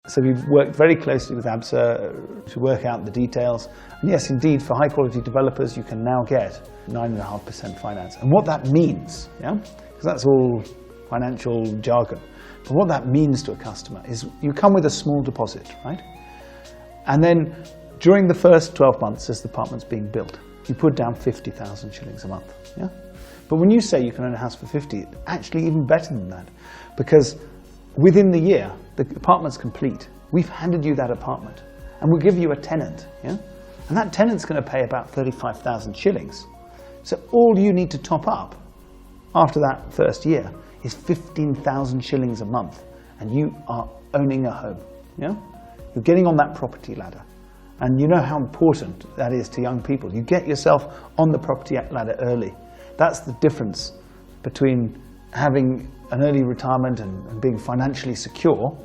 So we've worked very closely with ABSA to work out the details. And yes, indeed, for high-quality developers, you can now get 9.5% finance. And what that means, because that's all financial jargon, but what that means to a customer is you come with a small deposit, right? And then during the first 12 months as the apartment's being built, you put down 50,000 shillings a month. But when you say you can own a house for 50, actually even better than that, because within the year, the apartment's complete. We've handed you that apartment, and we'll give you a tenant, and that tenant's going to pay about 35,000 shillings. So all you need to top up after that first year is 15,000 shillings a month, and you are owning a home. You're getting on that property ladder, and you know how important that is to young people. You get yourself on the property ladder early. That's the difference between having an early retirement and being financially secure